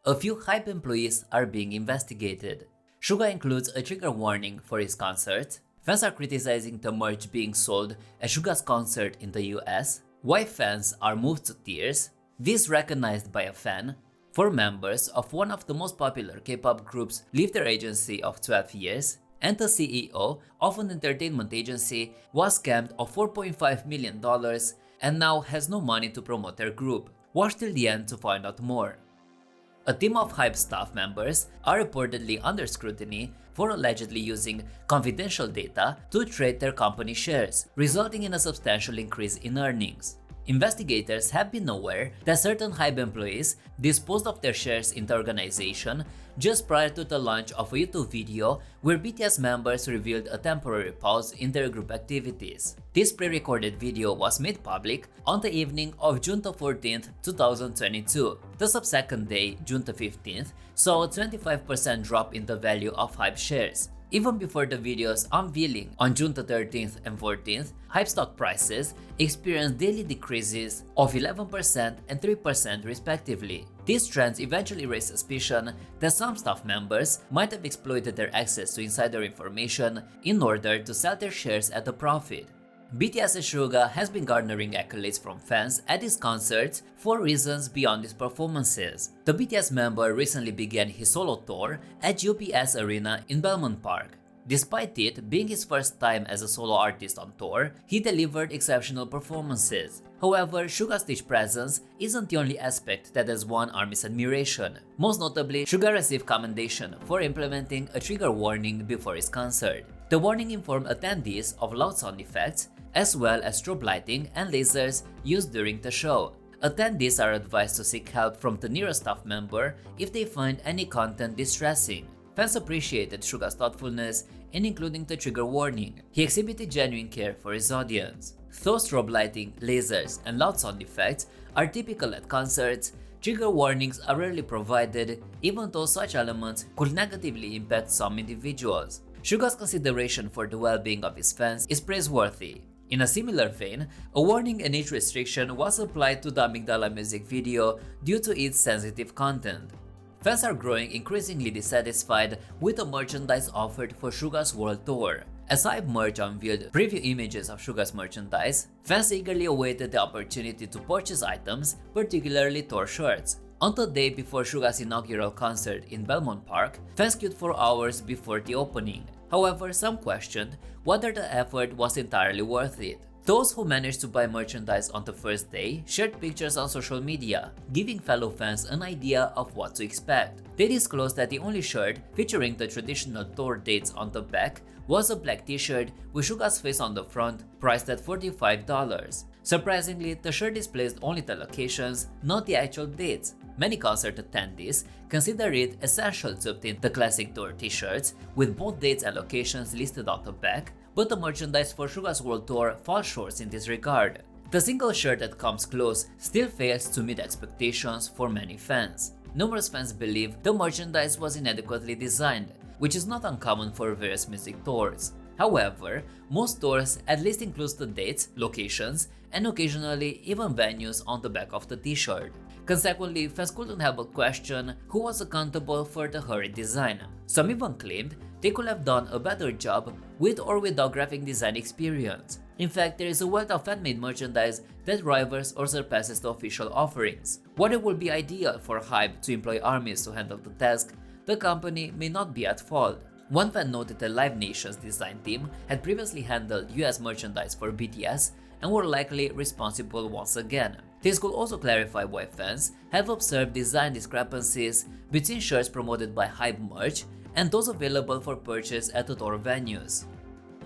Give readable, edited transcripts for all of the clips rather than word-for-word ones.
A few HYBE employees are being investigated. Suga includes a trigger warning for his concert. Fans are criticizing the merch being sold at Suga's concert in the US. Why fans are moved to tears. This recognized by a fan. 4 members of one of the most popular K-pop groups leave their agency of 12 years. And the CEO of an entertainment agency was scammed of $4.5 million and now has no money to promote their group. Watch till the end to find out more. A team of HYBE staff members are reportedly under scrutiny for allegedly using confidential data to trade their company shares, resulting in a substantial increase in earnings. Investigators have been aware that certain HYBE employees disposed of their shares in the organization just prior to the launch of a YouTube video where BTS members revealed a temporary pause in their group activities. This pre-recorded video was made public on the evening of June 14, 2022. The subsequent day, June 15th, saw a 25% drop in the value of HYBE shares. Even before the video's unveiling on June 13th and 14th, HYBE stock prices experienced daily decreases of 11% and 3% respectively. These trends eventually raised suspicion that some staff members might have exploited their access to insider information in order to sell their shares at a profit. BTS's Suga has been garnering accolades from fans at his concerts for reasons beyond his performances. The BTS member recently began his solo tour at UBS Arena in Belmont Park. Despite it being his first time as a solo artist on tour, he delivered exceptional performances. However, Suga's stage presence isn't the only aspect that has won ARMY's admiration. Most notably, Suga received commendation for implementing a trigger warning before his concert. The warning informed attendees of loud sound effects, as well as strobe lighting and lasers used during the show. Attendees are advised to seek help from the nearest staff member if they find any content distressing. Fans appreciated Suga's thoughtfulness in including the trigger warning. He exhibited genuine care for his audience. Though strobe lighting, lasers, and loud sound effects are typical at concerts, trigger warnings are rarely provided, even though such elements could negatively impact some individuals. Suga's consideration for the well-being of his fans is praiseworthy. In a similar vein, a warning and age restriction was applied to the Amygdala music video due to its sensitive content. Fans are growing increasingly dissatisfied with the merchandise offered for Suga's world tour. As HYBE merch unveiled preview images of Suga's merchandise, fans eagerly awaited the opportunity to purchase items, particularly tour shirts. On the day before Suga's inaugural concert in Belmont Park, fans queued for hours before the opening. However, some questioned whether the effort was entirely worth it. Those who managed to buy merchandise on the first day shared pictures on social media, giving fellow fans an idea of what to expect. They disclosed that the only shirt featuring the traditional tour dates on the back was a black t-shirt with Suga's face on the front, priced at $45. Surprisingly, the shirt displays only the locations, not the actual dates. Many concert attendees consider it essential to obtain the classic tour t-shirts with both dates and locations listed on the back, but the merchandise for Suga's world tour falls short in this regard. The single shirt that comes close still fails to meet expectations for many fans. Numerous fans believe the merchandise was inadequately designed, which is not uncommon for various music tours. However, most tours at least include the dates, locations, and occasionally even venues on the back of the t-shirt. Consequently, fans couldn't help but question who was accountable for the hurried design. Some even claimed they could have done a better job with or without graphic design experience. In fact, there is a wealth of fan-made merchandise that rivals or surpasses the official offerings. While it would be ideal for HYBE to employ armies to handle the task, the company may not be at fault. One fan noted that Live Nation's design team had previously handled US merchandise for BTS and were likely responsible once again. This could also clarify why fans have observed design discrepancies between shirts promoted by HYBE merch and those available for purchase at the tour venues.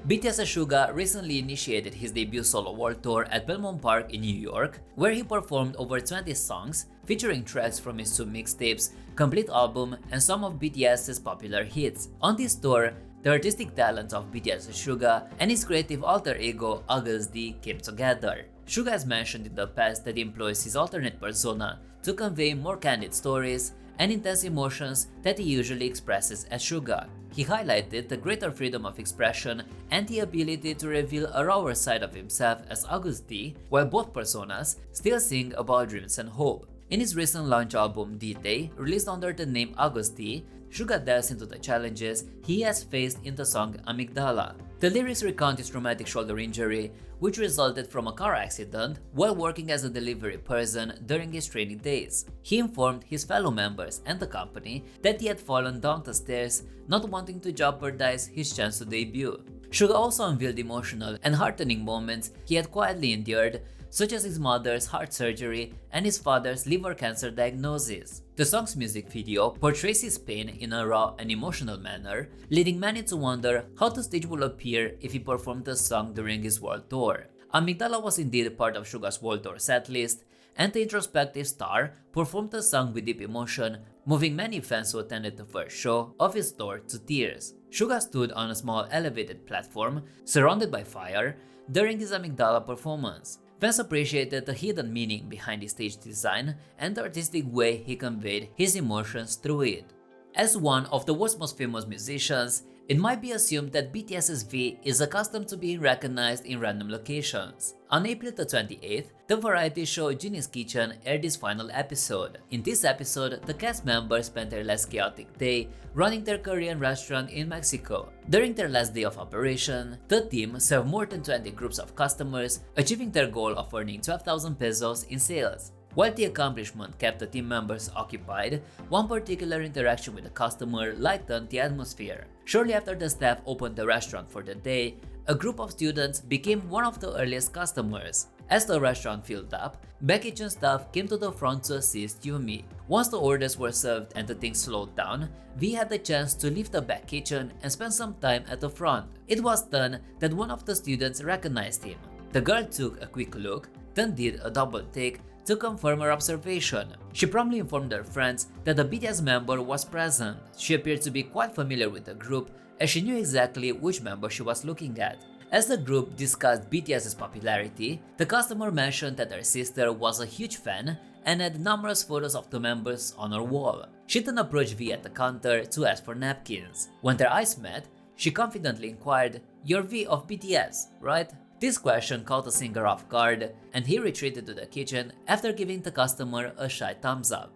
BTS's Suga recently initiated his debut solo world tour at Belmont Park in New York, where he performed over 20 songs featuring tracks from his 2 mixtapes, complete album, and some of BTS's popular hits. On this tour, the artistic talents of BTS's Suga and his creative alter ego August D came together. Suga has mentioned in the past that he employs his alternate persona to convey more candid stories and intense emotions that he usually expresses as Suga. He highlighted the greater freedom of expression and the ability to reveal a rawer side of himself as August D, while both personas still sing about dreams and hope. In his recent launch album D-Day, released under the name Agosti, Suga delves into the challenges he has faced in the song Amygdala. The lyrics recount his traumatic shoulder injury, which resulted from a car accident while working as a delivery person during his training days. He informed his fellow members and the company that he had fallen down the stairs, not wanting to jeopardize his chance to debut. Suga also unveiled emotional and heartening moments he had quietly endured, such as his mother's heart surgery and his father's liver cancer diagnosis. The song's music video portrays his pain in a raw and emotional manner, leading many to wonder how the stage will appear if he performed the song during his world tour. Amygdala was indeed part of Suga's world tour setlist, and the introspective star performed the song with deep emotion, moving many fans who attended the first show of his tour to tears. Suga stood on a small elevated platform surrounded by fire during his Amygdala performance. Fans appreciated the hidden meaning behind his stage design and the artistic way he conveyed his emotions through it. As one of the world's most famous musicians, it might be assumed that BTS's V is accustomed to being recognized in random locations. On April the 28th, the variety show Genie's Kitchen aired its final episode. In this episode, the cast members spent their last chaotic day running their Korean restaurant in Mexico. During their last day of operation, the team served more than 20 groups of customers, achieving their goal of earning 12,000 pesos in sales. While the accomplishment kept the team members occupied, one particular interaction with the customer lightened the atmosphere. Shortly after the staff opened the restaurant for the day, a group of students became one of the earliest customers. As the restaurant filled up, back kitchen staff came to the front to assist Yumi. Once the orders were served and the things slowed down, V had the chance to leave the back kitchen and spend some time at the front. It was then that one of the students recognized him. The girl took a quick look, then did a double take to confirm her observation. She promptly informed her friends that the BTS member was present. She appeared to be quite familiar with the group, as she knew exactly which member she was looking at. As the group discussed BTS's popularity, the customer mentioned that her sister was a huge fan and had numerous photos of the members on her wall. She then approached V at the counter to ask for napkins. When their eyes met, she confidently inquired, "You're V of BTS, right?" This question caught the singer off guard, and he retreated to the kitchen after giving the customer a shy thumbs up.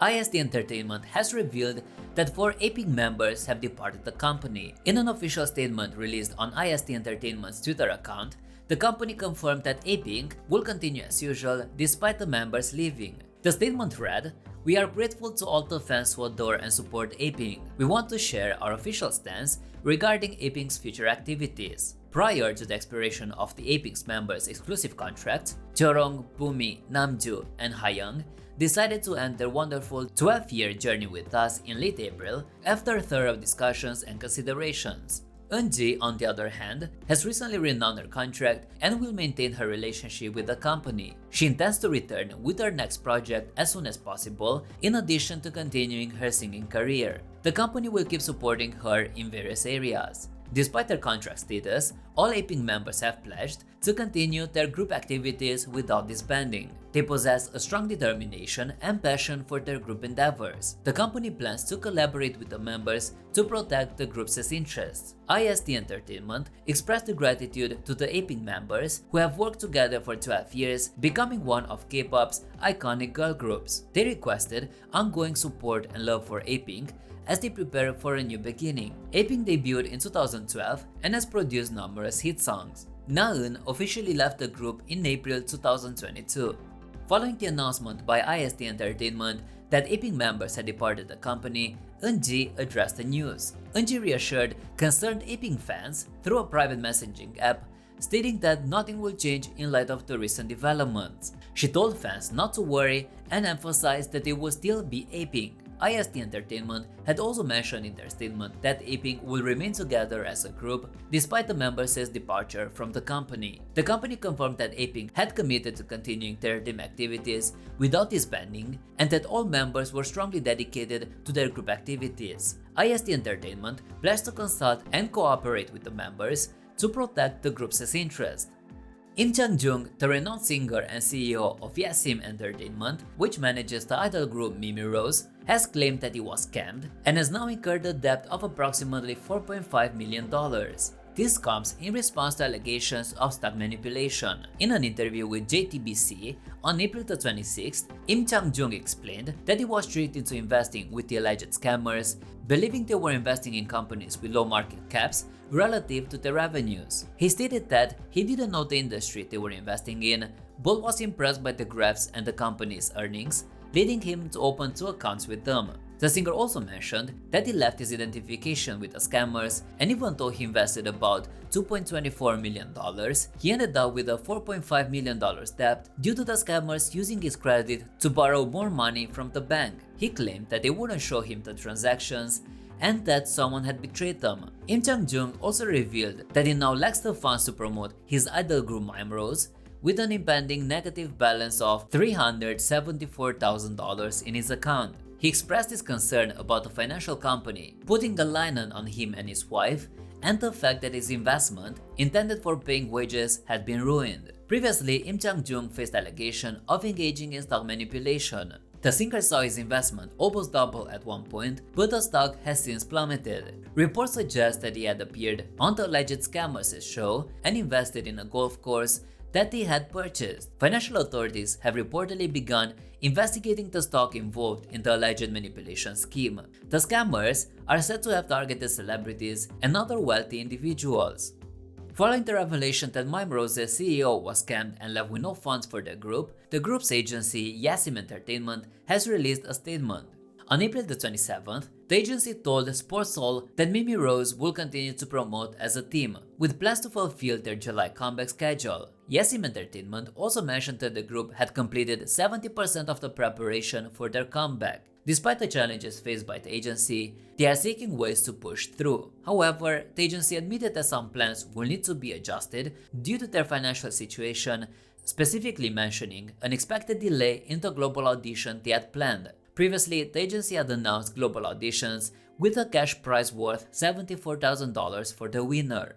IST Entertainment has revealed that 4 Apink members have departed the company. In an official statement released on IST Entertainment's Twitter account, the company confirmed that Apink will continue as usual despite the members leaving. The statement read, "We are grateful to all the fans who adore and support Apink. We want to share our official stance regarding Apink's future activities." Prior to the expiration of the Apink's members' exclusive contracts, Jeorong, Bumi, Namju, and Hayoung decided to end their wonderful 12-year journey with us in late April after thorough discussions and considerations. Eunji, on the other hand, has recently renewed her contract and will maintain her relationship with the company. She intends to return with her next project as soon as possible, in addition to continuing her singing career. The company will keep supporting her in various areas. Despite their contract status, all Apink members have pledged to continue their group activities without disbanding. They possess a strong determination and passion for their group endeavors. The company plans to collaborate with the members to protect the group's interests. IST Entertainment expressed their gratitude to the Apink members who have worked together for 12 years, becoming one of K-pop's iconic girl groups. They requested ongoing support and love for Apink as they prepare for a new beginning. Apink debuted in 2012 and has produced numerous hit songs. Naeun officially left the group in April 2022. Following the announcement by IST Entertainment that Apink members had departed the company, Eunji addressed the news. Eunji reassured concerned Apink fans through a private messaging app, stating that nothing will change in light of the recent developments. She told fans not to worry and emphasized that they will still be Apink. IST Entertainment had also mentioned in their statement that Apink will remain together as a group despite the members' departure from the company. The company confirmed that Apink had committed to continuing their team activities without disbanding and that all members were strongly dedicated to their group activities. IST Entertainment pledged to consult and cooperate with the members to protect the group's interest. In Changjung, the renowned singer and CEO of Yasim Entertainment, which manages the idol group Mimi Rose, has claimed that he was scammed and has now incurred a debt of approximately $4.5 million. This comes in response to allegations of stock manipulation. In an interview with JTBC on April 26th, Im Chang-jung explained that he was tricked into investing with the alleged scammers, believing they were investing in companies with low market caps relative to their revenues. He stated that he didn't know the industry they were investing in, but was impressed by the graphs and the company's earnings, leading him to open 2 accounts with them. The singer also mentioned that he left his identification with the scammers, and even though he invested about $2.24 million, he ended up with a $4.5 million debt due to the scammers using his credit to borrow more money from the bank. He claimed that they wouldn't show him the transactions and that someone had betrayed them. Im Chang-jung also revealed that he now lacks the funds to promote his idol group Mime Rose, with an impending negative balance of $374,000 in his account. He expressed his concern about the financial company putting a lien on him and his wife, and the fact that his investment, intended for paying wages, had been ruined. Previously, Im Chang-jung faced allegation of engaging in stock manipulation. The singer saw his investment almost double at one point, but the stock has since plummeted. Reports suggest that he had appeared on the alleged scammers' show and invested in a golf course that he had purchased. Financial authorities have reportedly begun investigating the stock involved in the alleged manipulation scheme. The scammers are said to have targeted celebrities and other wealthy individuals. Following the revelation that Mime Rose's CEO was scammed and left with no funds for the group's agency Yasim Entertainment has released a statement. On April 27th, the agency told Sportsoul that Mimi Rose will continue to promote as a team, with plans to fulfill their July comeback schedule. Yasim Entertainment also mentioned that the group had completed 70% of the preparation for their comeback. Despite the challenges faced by the agency, they are seeking ways to push through. However, the agency admitted that some plans will need to be adjusted due to their financial situation, specifically mentioning an expected delay in the global audition they had planned. Previously, the agency had announced global auditions with a cash prize worth $74,000 for the winner.